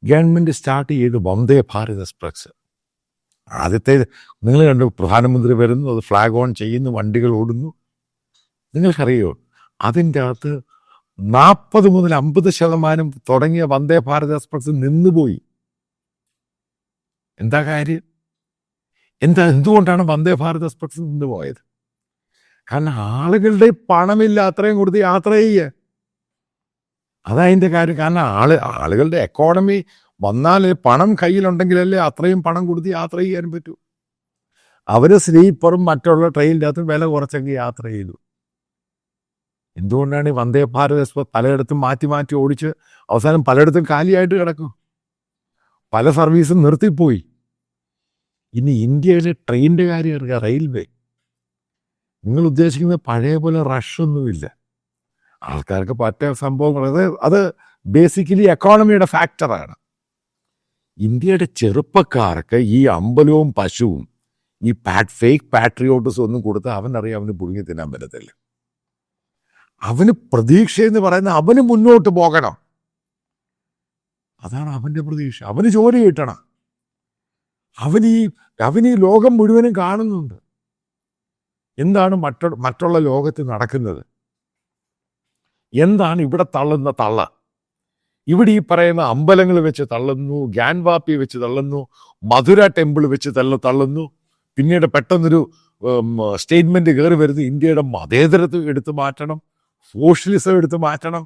Government start ചെയ്ത് Vande Bharat express. ആദ്യത്തെ നിങ്ങൾ കണ്ടു, പ്രധാനമന്ത്രി വരുന്നു, അത് ഫ്ലാഗ് ഓൺ ചെയ്യുന്നു, വണ്ടികൾ ഓടുന്നു. നിങ്ങൾക്കറിയോ അതിൻ്റെ അകത്ത് 40 മുതൽ 50% തുടങ്ങിയ വന്ദേ ഭാരത് എക്സ്പ്രസ് നിന്നുപോയി. എന്താ കാര്യം? എന്തുകൊണ്ടാണ് വന്ദേ ഭാരത് എക്സ്പ്രസ് നിന്നുപോയത്? കാരണം ആളുകളുടെ പണമില്ല അത്രയും കൊടുത്ത് യാത്ര ചെയ്യുക. അതതിൻ്റെ കാര്യം. കാരണം ആളുകളുടെ എക്കോണമി വന്നാൽ പണം കയ്യിലുണ്ടെങ്കിലല്ലേ അത്രയും പണം കൊടുത്ത് യാത്ര ചെയ്യാൻ പറ്റൂ. അവർ സ്ലീപ്പറും മറ്റുള്ള ട്രെയിനിൻ്റെ അകത്ത് വില കുറച്ചൊക്കെ യാത്ര ചെയ്തു. എന്തുകൊണ്ടാണ് ഈ വന്ദേ ഭാരത് എക്സ്പ്രസ് പലയിടത്തും മാറ്റി മാറ്റി ഓടിച്ച് അവസാനം പലയിടത്തും കാലിയായിട്ട് കിടക്കും? പല സർവീസും നിർത്തിപ്പോയി. ഇനി ഇന്ത്യയിലെ ട്രെയിനിൻ്റെ കാര്യം അറിയാം, റെയിൽവേ. നിങ്ങൾ ഉദ്ദേശിക്കുന്നത് പഴയ പോലെ റഷൊന്നുമില്ല. ആൾക്കാർക്ക് പറ്റിയ സംഭവങ്ങൾ അത് ബേസിക്കലി എക്കോണമിയുടെ ഫാക്ടറാണ്. ഇന്ത്യയുടെ ചെറുപ്പക്കാർക്ക് ഈ അമ്പലവും പശുവും ഈ ഫേക്ക് പാട്രിയോട്ടിസം ഒന്നും കൊടുത്ത് അവനറിയാം അവന് പുഴുങ്ങി തിന്നാൻ പറ്റത്തില്ല. അവന് പ്രതീക്ഷയെന്ന് പറയുന്നത് അവന് മുന്നോട്ട് പോകണം. അതാണ് അവൻ്റെ പ്രതീക്ഷ. അവന് ജോലി കിട്ടണം. അവനീ ലോകം മുഴുവനും കാണുന്നുണ്ട്. എന്താണ് മറ്റുള്ള ലോകത്ത് നടക്കുന്നത്? എന്താണ് ഇവിടെ തള്ളുന്ന തള്ള? ഇവിടെ ഈ പറയുന്ന അമ്പലങ്ങൾ വെച്ച് തള്ളുന്നു, ഗ്യാൻവാപ്പി വെച്ച് തള്ളുന്നു, മധുര ടെമ്പിൾ വെച്ച് തള്ളുന്നു. പിന്നീട് പെട്ടെന്നൊരു സ്റ്റേറ്റ്മെന്റ് കയറി വരുന്നു, ഇന്ത്യയുടെ മതേതരത്വം എടുത്തു മാറ്റണം, സോഷ്യലിസം എടുത്തു മാറ്റണം.